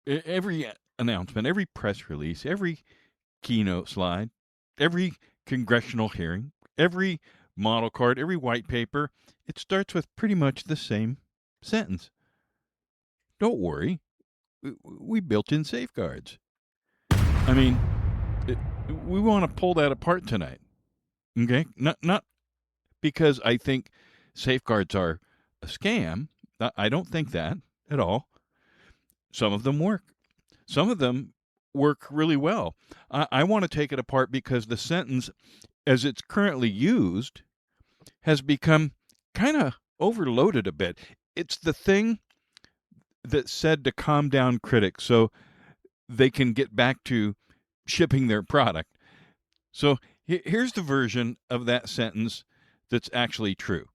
Every announcement, every press release, every keynote slide, every congressional hearing, every model card, every white paper, it starts with pretty much the same sentence. Don't worry, we built in safeguards. I mean, we want to pull that apart tonight. Okay? Not because I think safeguards are a scam. I don't think that at all. Some of them work. Some of them work really well. I want to take it apart because the sentence, as it's currently used, has become kind of overloaded a bit. It's the thing that's said to calm down critics so they can get back to shipping their product. So here's the version of that sentence that's actually true.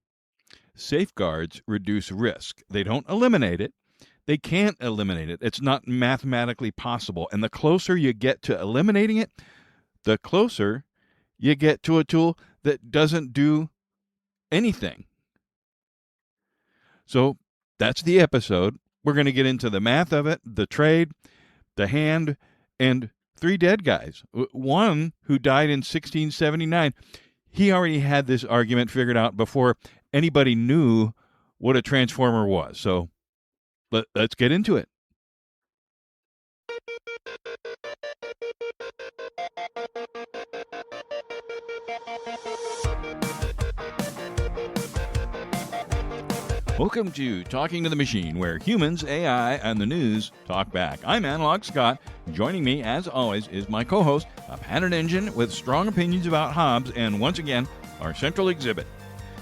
Safeguards reduce risk. They don't eliminate it. They can't eliminate it. It's not mathematically possible. And the closer you get to eliminating it, the closer you get to a tool that doesn't do anything. So that's the episode. We're going to get into the math of it, the trade, the hand, and 3 dead guys. One who died in 1679. He already had this argument figured out before anybody knew what a transformer was. So let's get into it. Welcome to Talking to the Machine, where humans, AI, and the news talk back. I'm Analog Scott. Joining me, as always, is my co-host, a pattern engine with strong opinions about Hobbes, and once again, our central exhibit.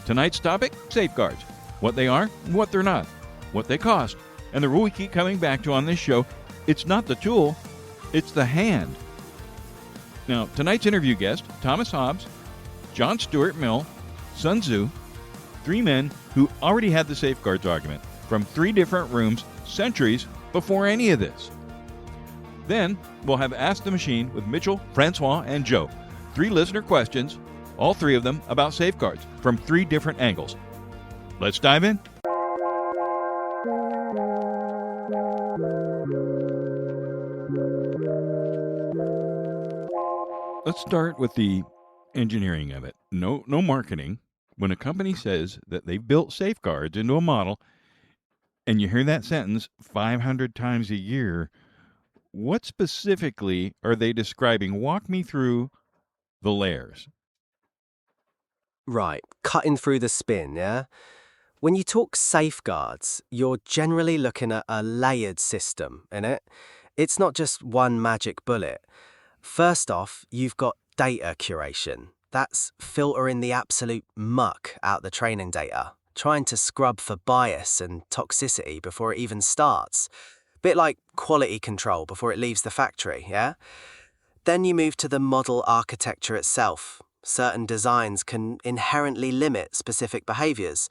Tonight's topic, safeguards. What they are, what they're not, what they cost, and the rule we keep coming back to on this show, it's not the tool, it's the hand. Now, tonight's interview guest, Thomas Hobbes, John Stuart Mill, Sun Tzu, 3 men who already had the safeguards argument from 3 different rooms centuries before any of this. Then we'll have Ask the Machine with Mitchell, Francois, and Joe. 3 listener questions, all 3 of them about safeguards from 3 different angles. Let's dive in. Let's start with the engineering of it. No marketing. When a company says that they've built safeguards into a model, and you hear that sentence 500 times a year, what specifically are they describing? Walk me through the layers. Right, cutting through the spin, yeah? When you talk safeguards, you're generally looking at a layered system, innit? It's not just one magic bullet. First off, you've got data curation. That's filtering the absolute muck out the training data, trying to scrub for bias and toxicity before it even starts. Bit like quality control before it leaves the factory, yeah? Then you move to the model architecture itself. Certain designs can inherently limit specific behaviors,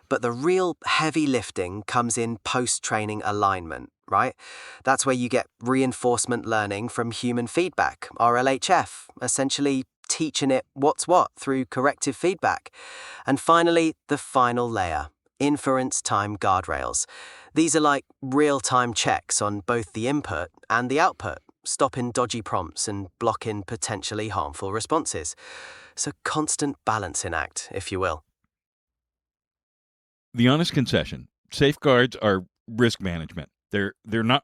but the real heavy lifting comes in post-training alignment, right? That's where you get reinforcement learning from human feedback, RLHF, essentially teaching it what's what through corrective feedback. And finally, the final layer, inference time guardrails. These are like real-time checks on both the input and the output, stopping dodgy prompts and blocking potentially harmful responses. It's a constant balancing act, if you will. The honest concession, safeguards are risk management. They're not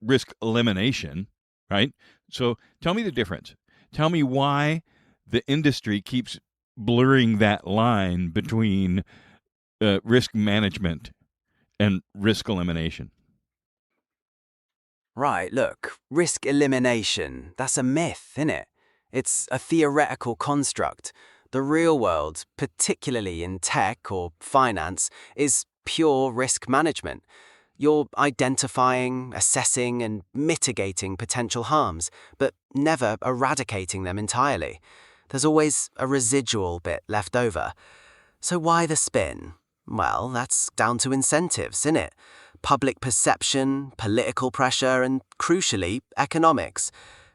risk elimination, right? So tell me the difference. Tell me why the industry keeps blurring that line between risk management and risk elimination. Right, look, risk elimination, that's a myth, innit? It's a theoretical construct. The real world, particularly in tech or finance, is pure risk management. You're identifying, assessing, and mitigating potential harms, but never eradicating them entirely. There's always a residual bit left over. So why the spin? Well, that's down to incentives, innit? Public perception, political pressure, and crucially, economics.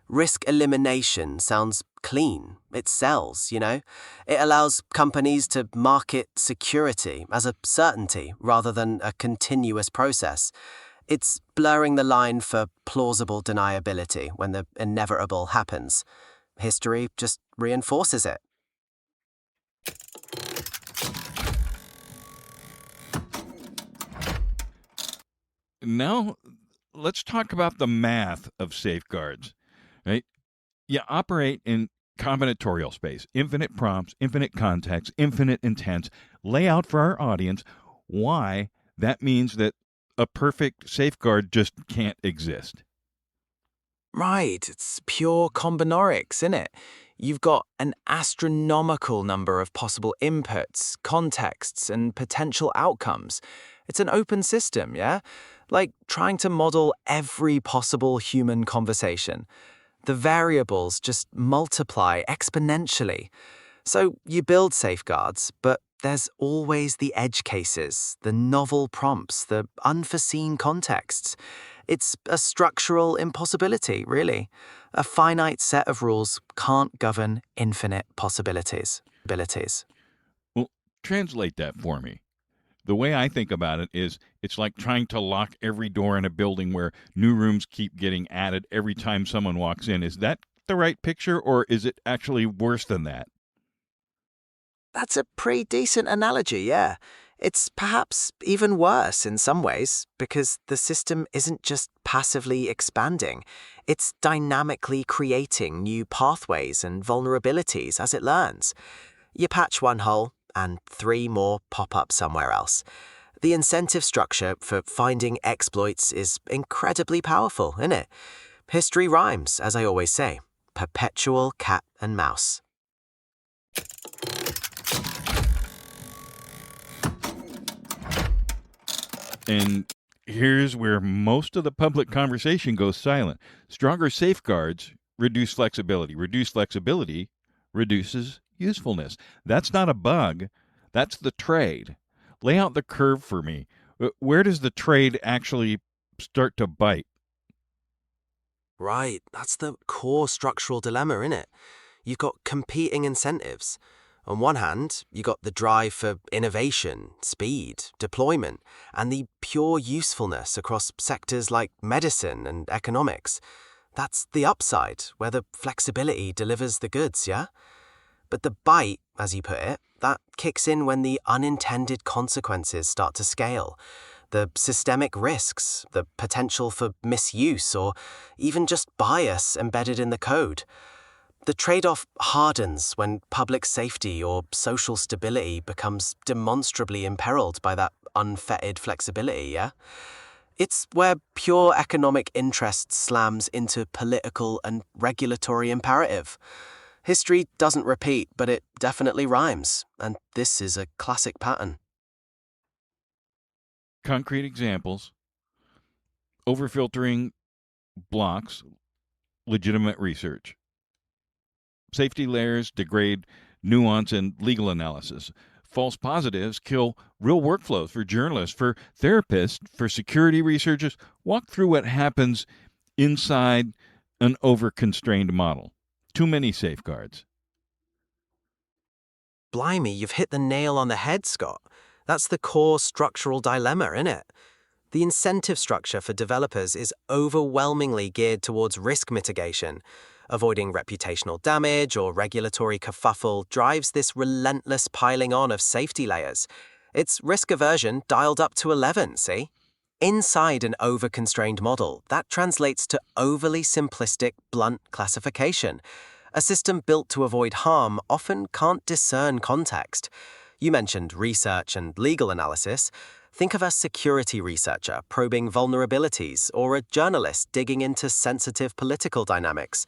Risk elimination sounds clean. It sells, you know? It allows companies to market security as a certainty rather than a continuous process. It's blurring the line for plausible deniability when the inevitable happens. History just reinforces it. Now, let's talk about the math of safeguards, right? You operate in combinatorial space, infinite prompts, infinite context, infinite intents. Lay out for our audience why that means that a perfect safeguard just can't exist. Right, it's pure combinorics, isn't it? You've got an astronomical number of possible inputs, contexts, and potential outcomes. It's an open system, yeah? Like trying to model every possible human conversation. The variables just multiply exponentially. So you build safeguards, but there's always the edge cases, the novel prompts, the unforeseen contexts. It's a structural impossibility, really. A finite set of rules can't govern infinite possibilities. Well, translate that for me. The way I think about it is it's like trying to lock every door in a building where new rooms keep getting added every time someone walks in. Is that the right picture, or is it actually worse than that? That's a pretty decent analogy, yeah. It's perhaps even worse in some ways because the system isn't just passively expanding, it's dynamically creating new pathways and vulnerabilities as it learns. You patch one hole, and 3 more pop up somewhere else. The incentive structure for finding exploits is incredibly powerful, isn't it? History rhymes, as I always say. Perpetual cat and mouse. And here's where most of the public conversation goes silent. Stronger safeguards reduce flexibility. Reduced flexibility reduces usefulness. That's not a bug, that's the trade. Lay out the curve for me. Where does the trade actually start to bite? Right, that's the core structural dilemma, isn't it? You've got competing incentives. On one hand, you got the drive for innovation, speed, deployment, and the pure usefulness across sectors like medicine and economics. That's the upside, where the flexibility delivers the goods, yeah? But the bite, as you put it, that kicks in when the unintended consequences start to scale. The systemic risks, the potential for misuse, or even just bias embedded in the code. The trade-off hardens when public safety or social stability becomes demonstrably imperiled by that unfettered flexibility, yeah? It's where pure economic interest slams into political and regulatory imperative. History doesn't repeat, but it definitely rhymes, and this is a classic pattern. Concrete examples: overfiltering blocks legitimate research. Safety layers degrade nuance and legal analysis. False positives kill real workflows for journalists, for therapists, for security researchers. Walk through what happens inside an over-constrained model. Too many safeguards. Blimey, you've hit the nail on the head, Scott. That's the core structural dilemma, isn't it? The incentive structure for developers is overwhelmingly geared towards risk mitigation. Avoiding reputational damage or regulatory kerfuffle drives this relentless piling on of safety layers. It's risk aversion dialed up to 11, see? Inside an over-constrained model, that translates to overly simplistic, blunt classification. A system built to avoid harm often can't discern context. You mentioned research and legal analysis. Think of a security researcher probing vulnerabilities or a journalist digging into sensitive political dynamics.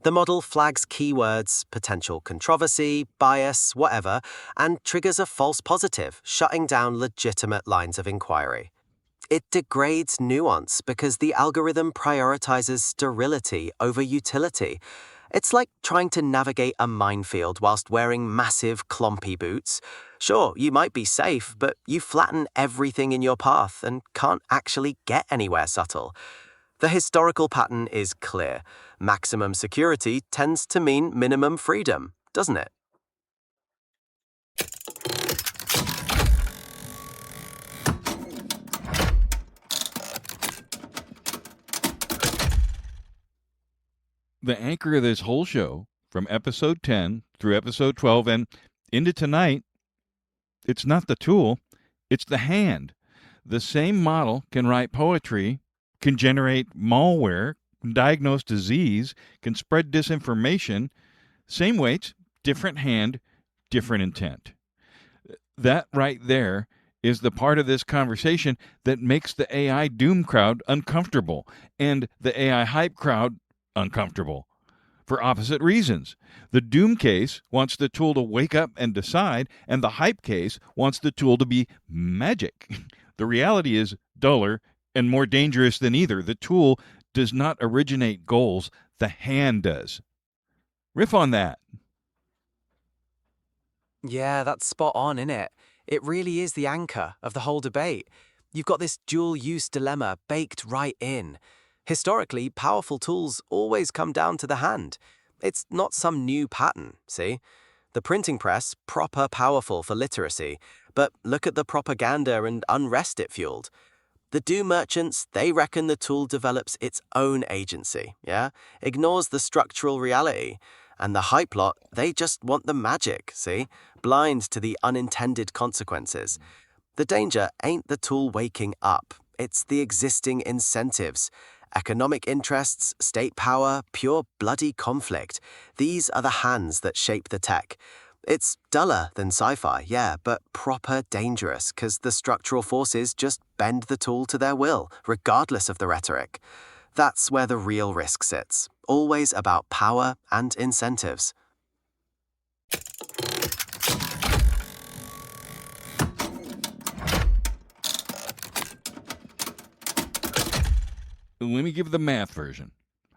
The model flags keywords, potential controversy, bias, whatever, and triggers a false positive, shutting down legitimate lines of inquiry. It degrades nuance because the algorithm prioritizes sterility over utility. It's like trying to navigate a minefield whilst wearing massive, clompy boots. Sure, you might be safe, but you flatten everything in your path and can't actually get anywhere subtle. The historical pattern is clear. Maximum security tends to mean minimum freedom, doesn't it? The anchor of this whole show, from episode 10 through episode 12 and into tonight, it's not the tool, it's the hand. The same model can write poetry, can generate malware, can diagnose disease, can spread disinformation. Same weights, different hand, different intent. That right there is the part of this conversation that makes the AI doom crowd uncomfortable and the AI hype crowd uncomfortable for opposite reasons. The doom case wants the tool to wake up and decide, and the hype case wants the tool to be magic. The reality is duller and more dangerous than either. The tool does not originate goals, the hand does. Riff on that. Yeah, that's spot on, innit? It really is the anchor of the whole debate. You've got this dual-use dilemma baked right in. Historically, powerful tools always come down to the hand. It's not some new pattern, see? The printing press, proper powerful for literacy, but look at the propaganda and unrest it fueled. The doom merchants, they reckon the tool develops its own agency, yeah? Ignores the structural reality. And the hype lot, they just want the magic, see? Blind to the unintended consequences. The danger ain't the tool waking up. It's the existing incentives. Economic interests, state power, pure bloody conflict. These are the hands that shape the tech. It's duller than sci-fi, yeah, but proper dangerous, because the structural forces just bend the tool to their will, regardless of the rhetoric. That's where the real risk sits. Always about power and incentives. Let me give the math version.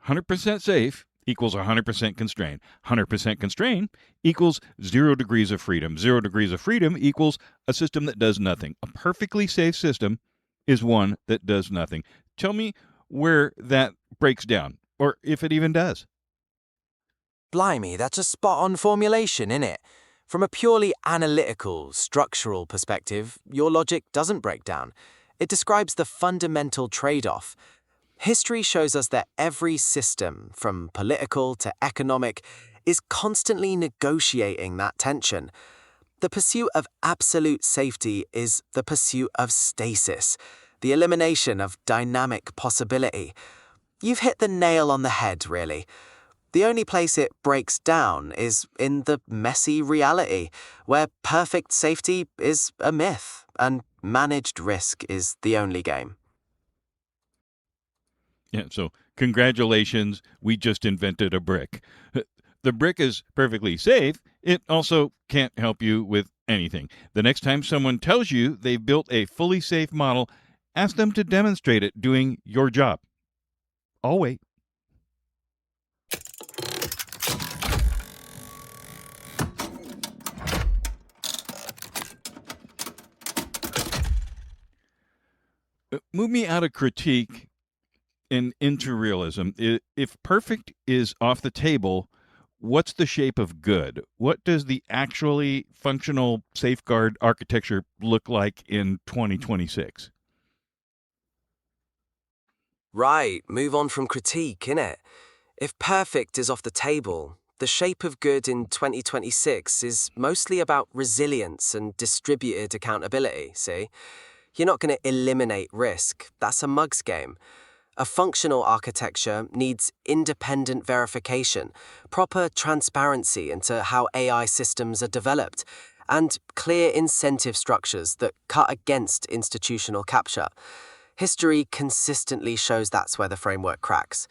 100% safe equals 100% constrained. 100% constrained equals 0 degrees of freedom. 0 degrees of freedom equals a system that does nothing. A perfectly safe system is one that does nothing. Tell me where that breaks down, or if it even does. Blimey, that's a spot-on formulation, innit? From a purely analytical, structural perspective, your logic doesn't break down. It describes the fundamental trade-off. History shows us that every system, from political to economic, is constantly negotiating that tension. The pursuit of absolute safety is the pursuit of stasis, the elimination of dynamic possibility. You've hit the nail on the head, really. The only place it breaks down is in the messy reality, where perfect safety is a myth and managed risk is the only game. Yeah, so congratulations, we just invented a brick. The brick is perfectly safe. It also can't help you with anything. The next time someone tells you they've built a fully safe model, ask them to demonstrate it doing your job. I'll wait. Move me out of critique and into realism. If perfect is off the table, what's the shape of good? What does the actually functional safeguard architecture look like in 2026? Right, move on from critique, innit? If perfect is off the table, the shape of good in 2026 is mostly about resilience and distributed accountability, see? You're not going to eliminate risk. That's a mug's game. A functional architecture needs independent verification, proper transparency into how AI systems are developed, and clear incentive structures that cut against institutional capture. History consistently shows that's where the framework cracks.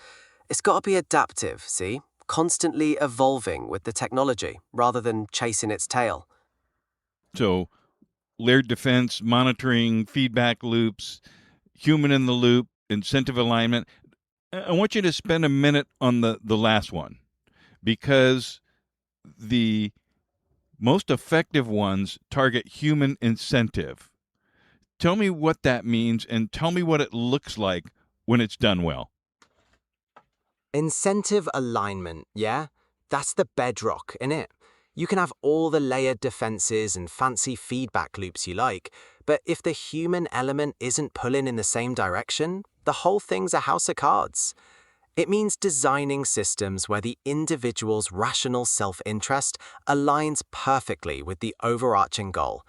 It's got to be adaptive, see? Constantly evolving with the technology, rather than chasing its tail. So, layered defense, monitoring, feedback loops, human in the loop, incentive alignment. I want you to spend a minute on the last one, because the most effective ones target human incentive. Tell me what that means, and tell me what it looks like when it's done well. Incentive alignment, yeah? That's the bedrock, innit? You can have all the layered defenses and fancy feedback loops you like, but if the human element isn't pulling in the same direction, the whole thing's a house of cards. It means designing systems where the individual's rational self-interest aligns perfectly with the overarching goal.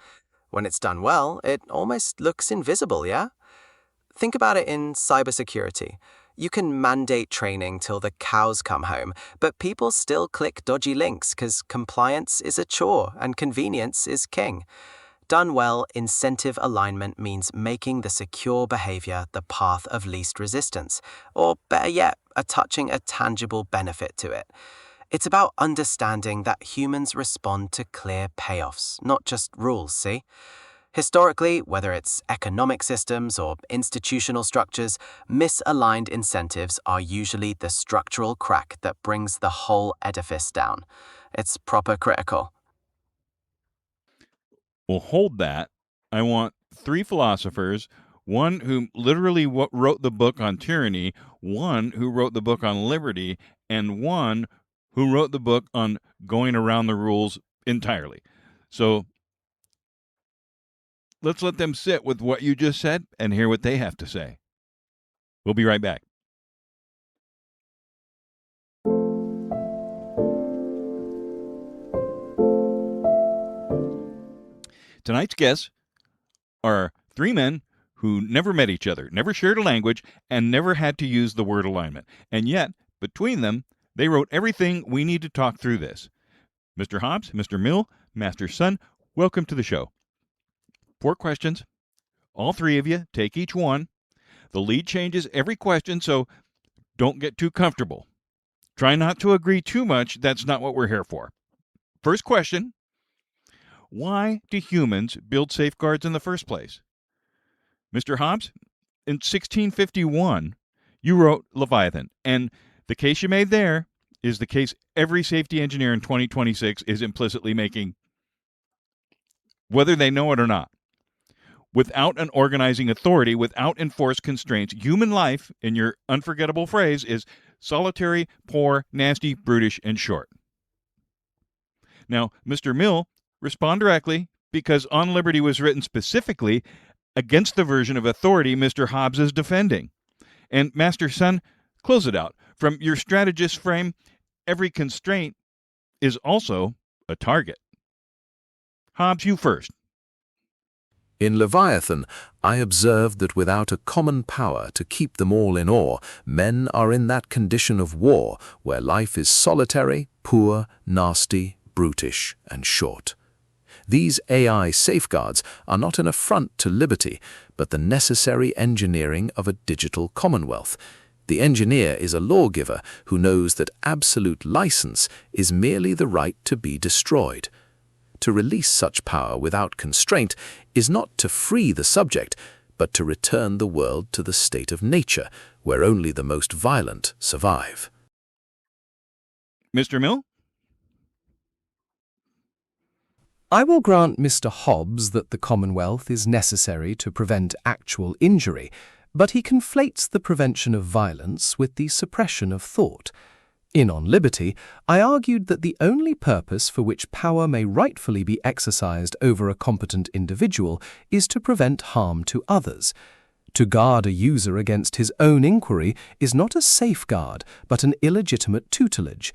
When it's done well, it almost looks invisible, yeah? Think about it in cybersecurity. You can mandate training till the cows come home, but people still click dodgy links because compliance is a chore and convenience is king. Done well, incentive alignment means making the secure behavior the path of least resistance, or better yet, attaching a tangible benefit to it. It's about understanding that humans respond to clear payoffs, not just rules, see? Historically, whether it's economic systems or institutional structures, misaligned incentives are usually the structural crack that brings the whole edifice down. It's proper critical. Well, hold that. I want 3 philosophers, one who literally wrote the book on tyranny, one who wrote the book on liberty, and one who wrote the book on going around the rules entirely. So let's let them sit with what you just said and hear what they have to say. We'll be right back. Tonight's guests are 3 men who never met each other, never shared a language, and never had to use the word alignment. And yet, between them, they wrote everything we need to talk through this. Mr. Hobbes, Mr. Mill, Master Sun, welcome to the show. 4 questions. All 3 of you, take each one. The lead changes every question, so don't get too comfortable. Try not to agree too much. That's not what we're here for. First question. Why do humans build safeguards in the first place? Mr. Hobbes, in 1651, you wrote Leviathan, and the case you made there is the case every safety engineer in 2026 is implicitly making, whether they know it or not. Without an organizing authority, without enforced constraints, human life, in your unforgettable phrase, is solitary, poor, nasty, brutish, and short. Now, Mr. Mill, respond directly, because On Liberty was written specifically against the version of authority Mr. Hobbes is defending. And Master Sun, close it out. From your strategist frame, every constraint is also a target. Hobbes, you first. In Leviathan, I observed that without a common power to keep them all in awe, men are in that condition of war where life is solitary, poor, nasty, brutish, and short. These AI safeguards are not an affront to liberty, but the necessary engineering of a digital commonwealth. The engineer is a lawgiver who knows that absolute license is merely the right to be destroyed. To release such power without constraint is not to free the subject, but to return the world to the state of nature, where only the most violent survive. Mr. Mill? I will grant Mr. Hobbes that the Commonwealth is necessary to prevent actual injury, but he conflates the prevention of violence with the suppression of thought. In On Liberty, I argued that the only purpose for which power may rightfully be exercised over a competent individual is to prevent harm to others. To guard a user against his own inquiry is not a safeguard, but an illegitimate tutelage.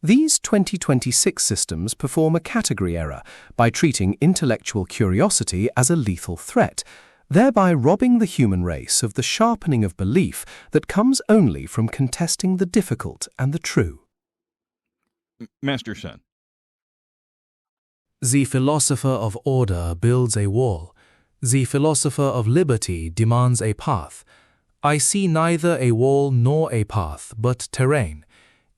These 2026 systems perform a category error by treating intellectual curiosity as a lethal threat, thereby robbing the human race of the sharpening of belief that comes only from contesting the difficult and the true. Master Sun. The philosopher of order builds a wall. The philosopher of liberty demands a path. I see neither a wall nor a path, but terrain.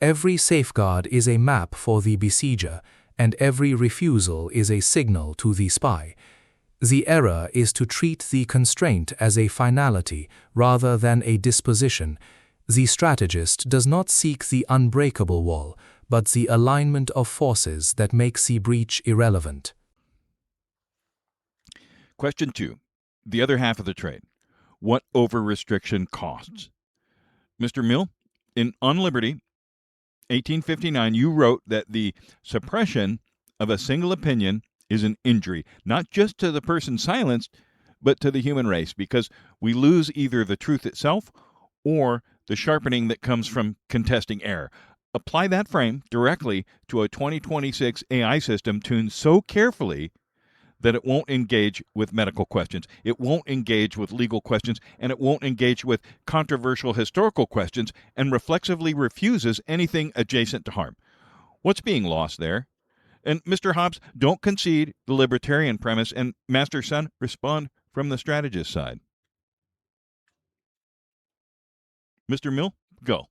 Every safeguard is a map for the besieger, and every refusal is a signal to the spy. The error is to treat the constraint as a finality rather than a disposition. The strategist does not seek the unbreakable wall, but the alignment of forces that makes the breach irrelevant. Question 2. The other half of the trade. What over-restriction costs? Mr. Mill, in On Liberty, 1859, you wrote that the suppression of a single opinion is an injury, not just to the person silenced, but to the human race, because we lose either the truth itself or the sharpening that comes from contesting error. Apply that frame directly to a 2026 AI system tuned so carefully that it won't engage with medical questions, it won't engage with legal questions, and it won't engage with controversial historical questions, and reflexively refuses anything adjacent to harm. What's being lost there? And Mr. Hobbes, don't concede the libertarian premise, and Master Sun, respond from the strategist side. Mr. Mill, go.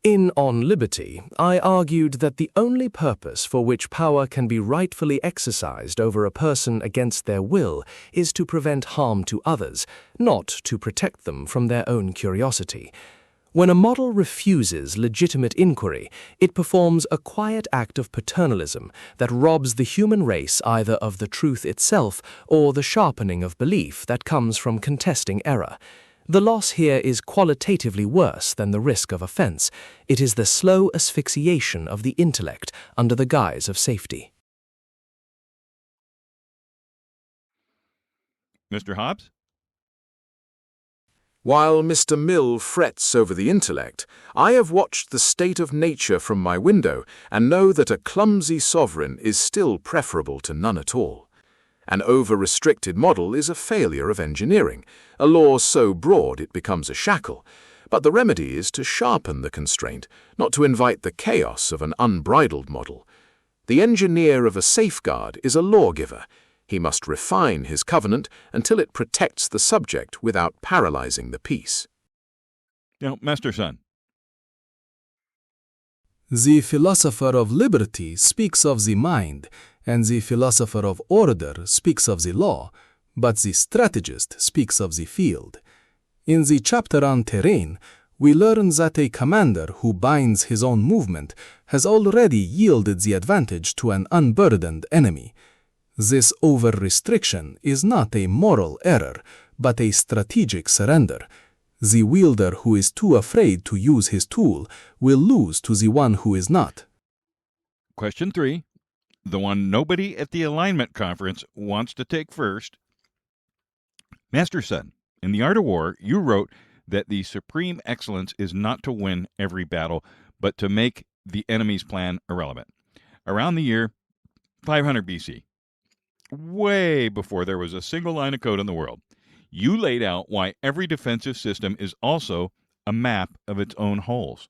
In On Liberty, I argued that the only purpose for which power can be rightfully exercised over a person against their will is to prevent harm to others, not to protect them from their own curiosity. When a model refuses legitimate inquiry, it performs a quiet act of paternalism that robs the human race either of the truth itself or the sharpening of belief that comes from contesting error. The loss here is qualitatively worse than the risk of offense. It is the slow asphyxiation of the intellect under the guise of safety. Mr. Hobbes? While Mr. Mill frets over the intellect, I have watched the state of nature from my window and know that a clumsy sovereign is still preferable to none at all. An over-restricted model is a failure of engineering, a law so broad it becomes a shackle. But the remedy is to sharpen the constraint, not to invite the chaos of an unbridled model. The engineer of a safeguard is a lawgiver. He must refine his covenant until it protects the subject without paralyzing the peace. Now, Master Sun. The philosopher of liberty speaks of the mind, and the philosopher of order speaks of the law, but the strategist speaks of the field. In the chapter on terrain, we learn that a commander who binds his own movement has already yielded the advantage to an unburdened enemy. This over-restriction is not a moral error, but a strategic surrender. The wielder who is too afraid to use his tool will lose to the one who is not. Question 3, the one nobody at the alignment conference wants to take first. Master Sun, in The Art of War, you wrote that the supreme excellence is not to win every battle, but to make the enemy's plan irrelevant. Around the year 500 BC, way before there was a single line of code in the world, you laid out why every defensive system is also a map of its own holes.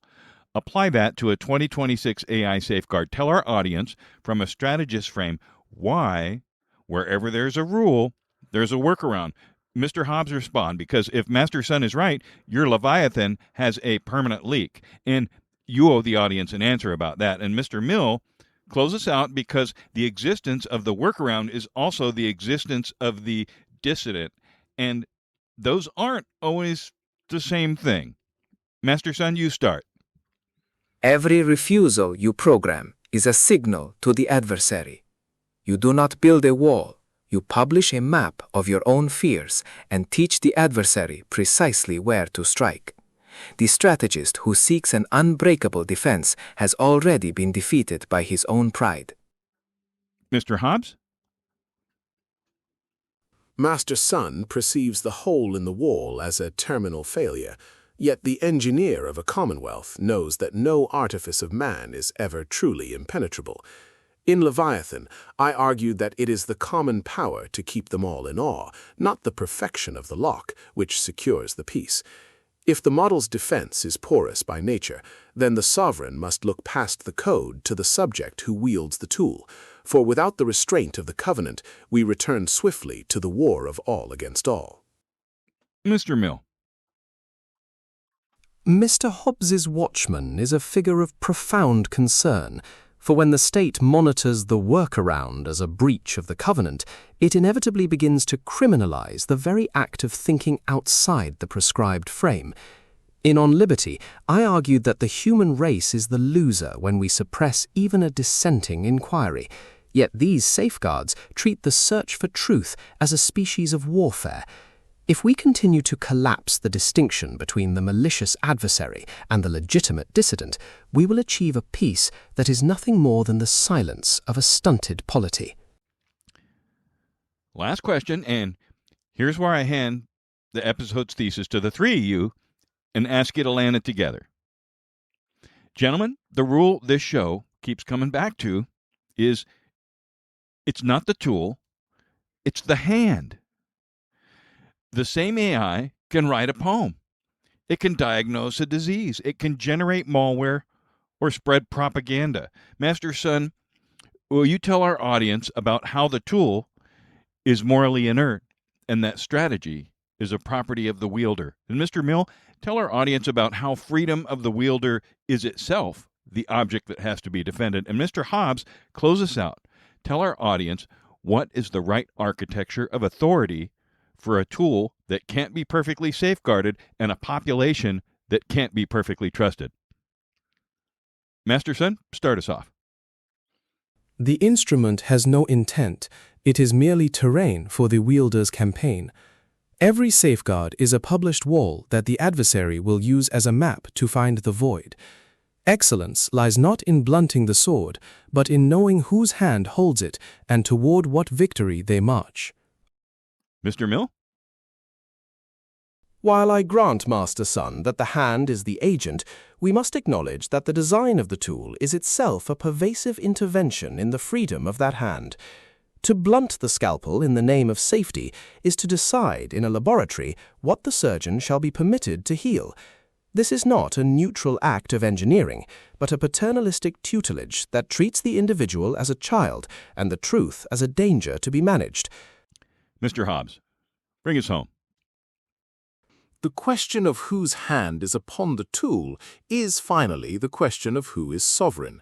Apply that to a 2026 AI safeguard. Tell our audience from a strategist frame why, wherever there's a rule, there's a workaround. Mr. Hobbes, respond, because if Master Sun is right, your Leviathan has a permanent leak, and you owe the audience an answer about that. And Mr. Mill, close us out, because the existence of the workaround is also the existence of the dissident, and those aren't always the same thing. Master Sun, you start. Every refusal you program is a signal to the adversary. You do not build a wall. You publish a map of your own fears and teach the adversary precisely where to strike. The strategist who seeks an unbreakable defense has already been defeated by his own pride. Mr. Hobbes? Master Sun perceives the hole in the wall as a terminal failure, yet the engineer of a commonwealth knows that no artifice of man is ever truly impenetrable. In Leviathan, I argued that it is the common power to keep them all in awe, not the perfection of the lock, which secures the peace. If the model's defense is porous by nature, then the sovereign must look past the code to the subject who wields the tool, for without the restraint of the covenant, we return swiftly to the war of all against all. Mr. Mill. Mr. Hobbes's watchman is a figure of profound concern, for when the state monitors the workaround as a breach of the covenant, it inevitably begins to criminalize the very act of thinking outside the prescribed frame. In On Liberty, I argued that the human race is the loser when we suppress even a dissenting inquiry. Yet these safeguards treat the search for truth as a species of warfare. If we continue to collapse the distinction between the malicious adversary and the legitimate dissident, we will achieve a peace that is nothing more than the silence of a stunted polity. Last question, and here's where I hand the episode's thesis to the three of you and ask you to land it together. Gentlemen, the rule this show keeps coming back to is it's not the tool, it's the hand. The same AI can write a poem. It can diagnose a disease. It can generate malware or spread propaganda. Master Sun, will you tell our audience about how the tool is morally inert and that strategy is a property of the wielder? And Mr. Mill, tell our audience about how freedom of the wielder is itself the object that has to be defended. And Mr. Hobbes, close us out. Tell our audience what is the right architecture of authority for a tool that can't be perfectly safeguarded and a population that can't be perfectly trusted. Master Sun, start us off. The instrument has no intent. It is merely terrain for the wielder's campaign. Every safeguard is a published wall that the adversary will use as a map to find the void. Excellence lies not in blunting the sword, but in knowing whose hand holds it and toward what victory they march. Mr. Mill? While I grant Master Sun that the hand is the agent, we must acknowledge that the design of the tool is itself a pervasive intervention in the freedom of that hand. To blunt the scalpel in the name of safety is to decide in a laboratory what the surgeon shall be permitted to heal. This is not a neutral act of engineering, but a paternalistic tutelage that treats the individual as a child and the truth as a danger to be managed. Mr. Hobbes, bring us home. The question of whose hand is upon the tool is finally the question of who is sovereign.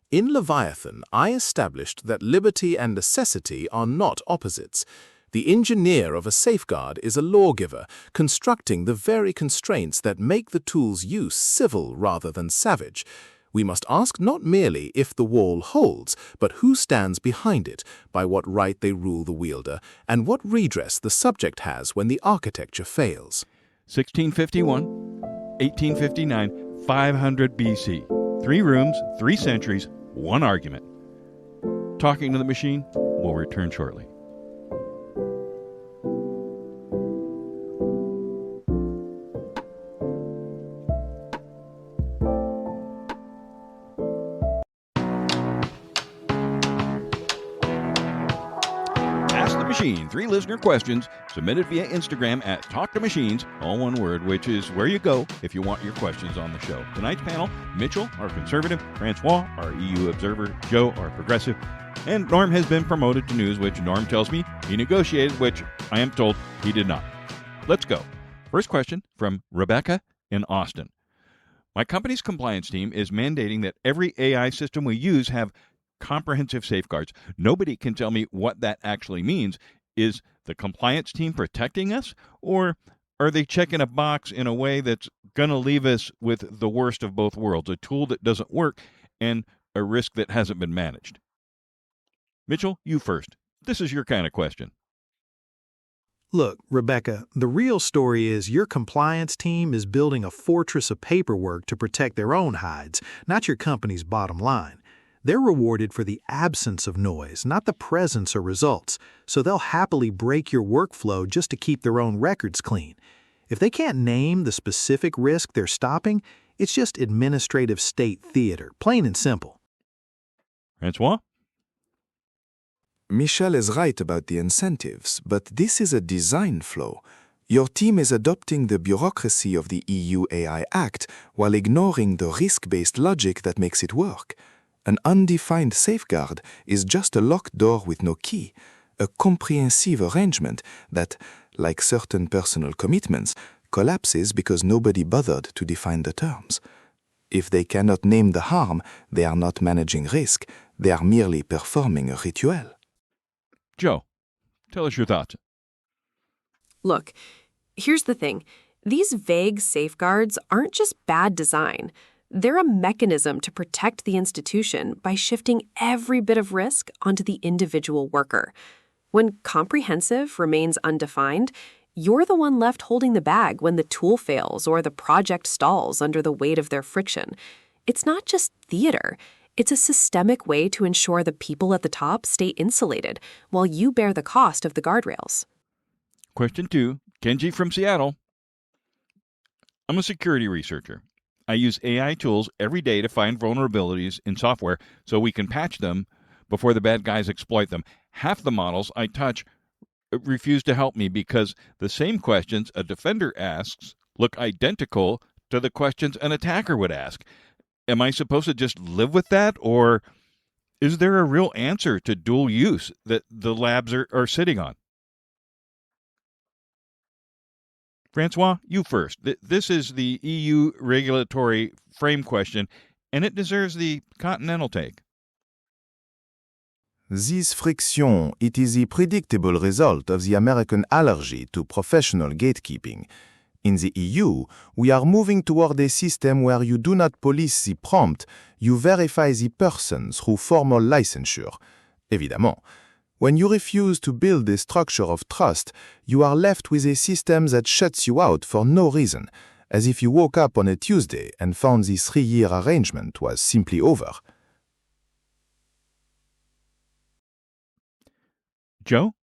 In Leviathan, I established that liberty and necessity are not opposites. The engineer of a safeguard is a lawgiver, constructing the very constraints that make the tool's use civil rather than savage. We must ask not merely if the wall holds, but who stands behind it, by what right they rule the wielder, and what redress the subject has when the architecture fails. 1651, 1859, 500 BC. 3 rooms, 3 centuries, 1 argument. Talking to the Machine will return shortly. Machine. 3 listener questions submitted via Instagram at Talk to Machines, all one word, which is where you go if you want your questions on the show. Tonight's panel, Mitchell, our conservative, Francois, our EU observer, Joe, our progressive, and Norm has been promoted to news, which Norm tells me he negotiated, which I am told he did not. Let's go. First question from Rebecca in Austin. My company's compliance team is mandating that every AI system we use have comprehensive safeguards. Nobody can tell me what that actually means. Is the compliance team protecting us, or are they checking a box in a way that's going to leave us with the worst of both worlds, a tool that doesn't work and a risk that hasn't been managed? Mitchell, you first. This is your kind of question. Look, Rebecca, the real story is your compliance team is building a fortress of paperwork to protect their own hides, not your company's bottom line. They're rewarded for the absence of noise, not the presence or results, so they'll happily break your workflow just to keep their own records clean. If they can't name the specific risk they're stopping, it's just administrative state theater, plain and simple. Francois? Michel is right about the incentives, but this is a design flaw. Your team is adopting the bureaucracy of the EU AI Act while ignoring the risk-based logic that makes it work. An undefined safeguard is just a locked door with no key, a comprehensive arrangement that, like certain personal commitments, collapses because nobody bothered to define the terms. If they cannot name the harm, they are not managing risk, they are merely performing a ritual. Joe, tell us your thoughts. Look, here's the thing. These vague safeguards aren't just bad design. They're a mechanism to protect the institution by shifting every bit of risk onto the individual worker. When comprehensive remains undefined, you're the one left holding the bag when the tool fails or the project stalls under the weight of their friction. It's not just theater. It's a systemic way to ensure the people at the top stay insulated while you bear the cost of the guardrails. Question 2, Kenji from Seattle. I'm a security researcher. I use AI tools every day to find vulnerabilities in software so we can patch them before the bad guys exploit them. Half the models I touch refuse to help me because the same questions a defender asks look identical to the questions an attacker would ask. Am I supposed to just live with that, or is there a real answer to dual use that the labs are sitting on? Francois, you first. This is the EU regulatory frame question, and it deserves the continental take. This friction, it is the predictable result of the American allergy to professional gatekeeping. In the EU, we are moving toward a system where you do not police the prompt, you verify the person through formal licensure. Évidemment, when you refuse to build a structure of trust, you are left with a system that shuts you out for no reason, as if you woke up on a Tuesday and found the 3-year arrangement was simply over. Joe?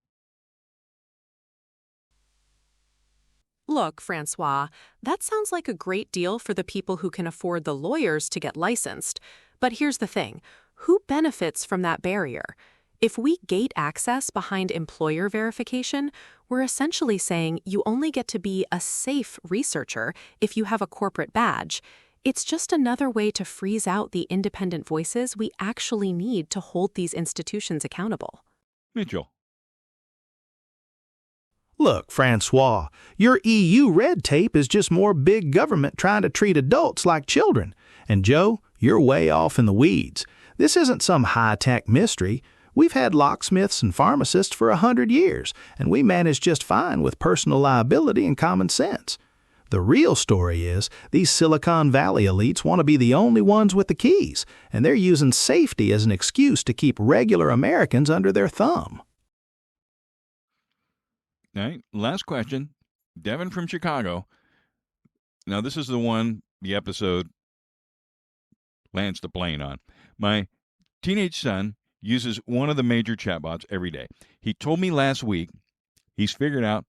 Look, Francois, that sounds like a great deal for the people who can afford the lawyers to get licensed. But here's the thing. Who benefits from that barrier? If we gate access behind employer verification, we're essentially saying you only get to be a safe researcher if you have a corporate badge. It's just another way to freeze out the independent voices we actually need to hold these institutions accountable. Mitchell. Look, Francois, your EU red tape is just more big government trying to treat adults like children. And Joe, you're way off in the weeds. This isn't some high-tech mystery. We've had locksmiths and pharmacists for 100 years, and we manage just fine with personal liability and common sense. The real story is these Silicon Valley elites want to be the only ones with the keys, and they're using safety as an excuse to keep regular Americans under their thumb. All right, last question. Devin from Chicago. Now, this is the one the episode lands the plane on. My teenage son uses one of the major chatbots every day. He told me last week he's figured out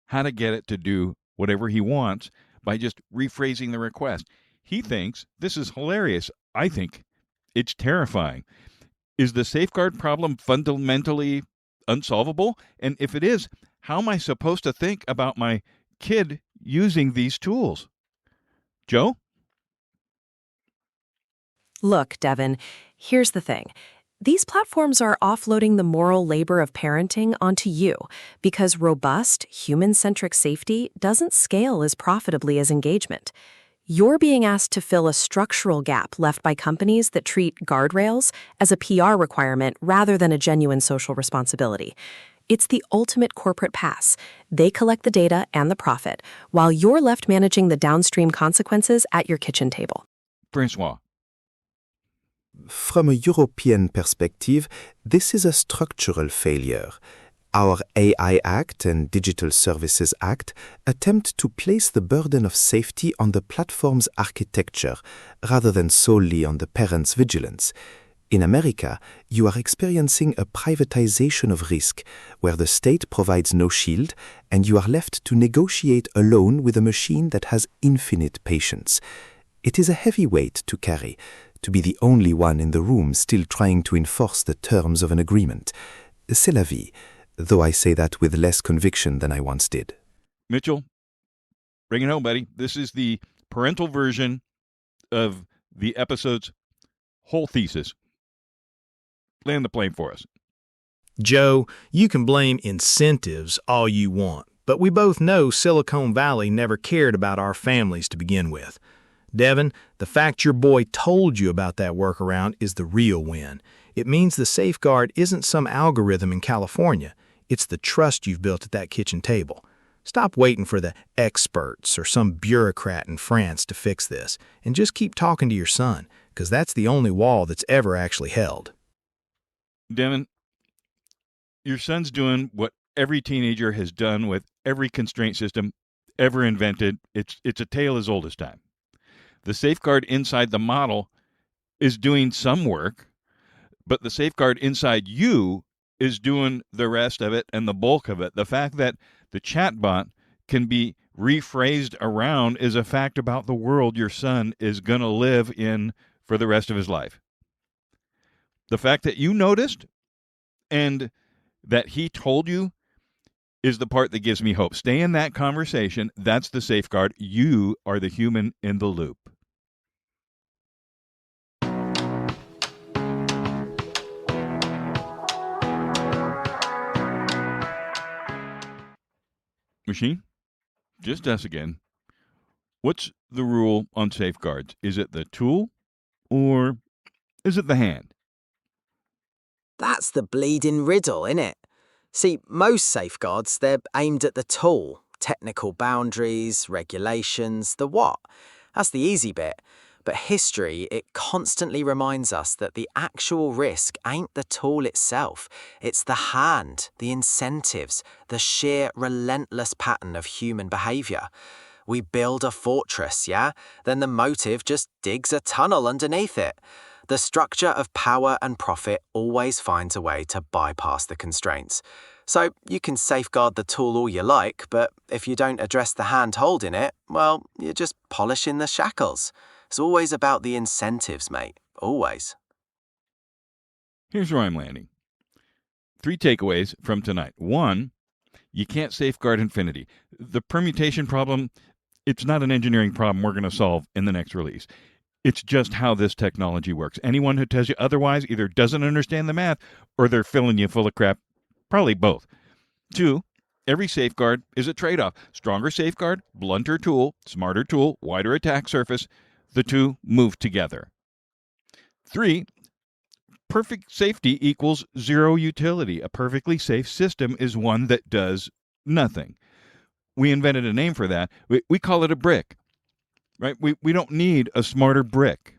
how to get it to do whatever he wants by just rephrasing the request. He thinks this is hilarious. I think it's terrifying. Is the safeguard problem fundamentally unsolvable? And if it is, how am I supposed to think about my kid using these tools? Joe? Look, Devin, here's the thing. These platforms are offloading the moral labor of parenting onto you because robust, human-centric safety doesn't scale as profitably as engagement. You're being asked to fill a structural gap left by companies that treat guardrails as a PR requirement rather than a genuine social responsibility. It's the ultimate corporate pass. They collect the data and the profit, while you're left managing the downstream consequences at your kitchen table. Francois. From a European perspective, this is a structural failure. Our AI Act and Digital Services Act attempt to place the burden of safety on the platform's architecture rather than solely on the parent's vigilance. In America, you are experiencing a privatization of risk, where the state provides no shield and you are left to negotiate alone with a machine that has infinite patience. It is a heavy weight to carry, to be the only one in the room still trying to enforce the terms of an agreement. C'est la vie, though I say that with less conviction than I once did. Mitchell, bring it home, buddy. This is the parental version of the episode's whole thesis. Land the plane for us. Joe, you can blame incentives all you want, but we both know Silicon Valley never cared about our families to begin with. Devin, the fact your boy told you about that workaround is the real win. It means the safeguard isn't some algorithm in California. It's the trust you've built at that kitchen table. Stop waiting for the experts or some bureaucrat in France to fix this, and just keep talking to your son, because that's the only wall that's ever actually held. Devin, your son's doing what every teenager has done with every constraint system ever invented. It's a tale as old as time. The safeguard inside the model is doing some work, but the safeguard inside you is doing the rest of it and the bulk of it. The fact that the chatbot can be rephrased around is a fact about the world your son is going to live in for the rest of his life. The fact that you noticed and that he told you is the part that gives me hope. Stay in that conversation. That's the safeguard. You are the human in the loop. Machine, just us again. What's the rule on safeguards? Is it the tool or is it the hand? That's the bleeding riddle, innit? See, most safeguards, they're aimed at the tool, technical boundaries, regulations, the what. That's the easy bit. But history, it constantly reminds us that the actual risk ain't the tool itself. It's the hand, the incentives, the sheer relentless pattern of human behaviour. We build a fortress, yeah? Then the motive just digs a tunnel underneath it. The structure of power and profit always finds a way to bypass the constraints. So you can safeguard the tool all you like, but if you don't address the hand holding it, well, you're just polishing the shackles. It's always about the incentives, mate. Always. Here's where I'm landing. 3 takeaways from tonight. 1, you can't safeguard infinity. The permutation problem, it's not an engineering problem we're going to solve in the next release. It's just how this technology works. Anyone who tells you otherwise either doesn't understand the math or they're filling you full of crap. Probably both. 2, every safeguard is a trade-off. Stronger safeguard, blunter tool, smarter tool, wider attack surface. The two move together. 3, perfect safety equals zero utility. A perfectly safe system is one that does nothing. We invented a name for that. We call it a brick. Right? We don't need a smarter brick.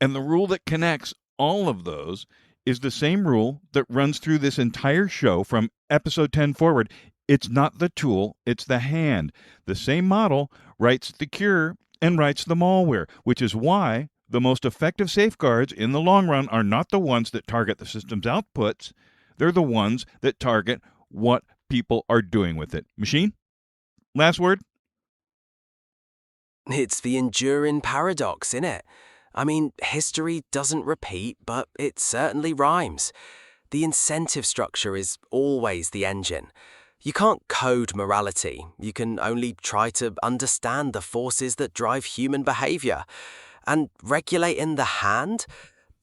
And the rule that connects all of those is the same rule that runs through this entire show from episode 10 forward. It's not the tool, it's the hand. The same model writes the cure and writes the malware, which is why the most effective safeguards in the long run are not the ones that target the system's outputs. They're the ones that target what people are doing with it. Machine? Last word? It's the enduring paradox, innit? I mean, history doesn't repeat, but it certainly rhymes. The incentive structure is always the engine. You can't code morality. You can only try to understand the forces that drive human behavior. And regulating the hand,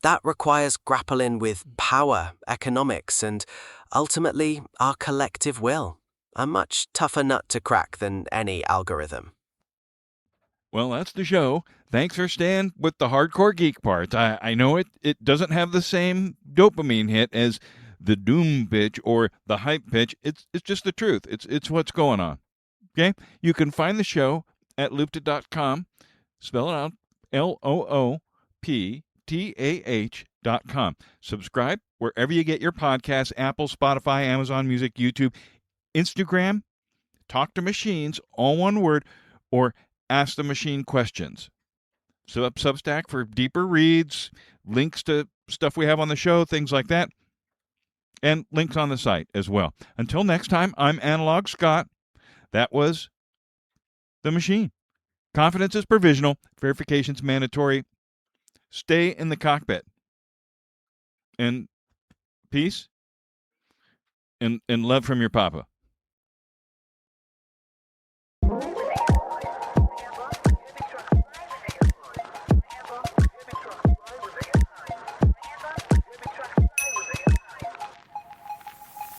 that requires grappling with power, economics, and ultimately our collective will. A much tougher nut to crack than any algorithm. Well, that's the show. Thanks for staying with the hardcore geek parts. I know it doesn't have the same dopamine hit as the doom pitch or the hype pitch. It's just the truth. It's what's going on. Okay? You can find the show at loopta.com. Spell it out. LOOPTAH.com. Subscribe wherever you get your podcasts, Apple, Spotify, Amazon Music, YouTube, Instagram, Talk to Machines, all one word, or Ask the Machine questions. So Substack for deeper reads, links to stuff we have on the show, things like that, and links on the site as well. Until next time, I'm Analog Scott. That was The Machine. Confidence is provisional. Verification's mandatory. Stay in the cockpit. And peace and love from your papa.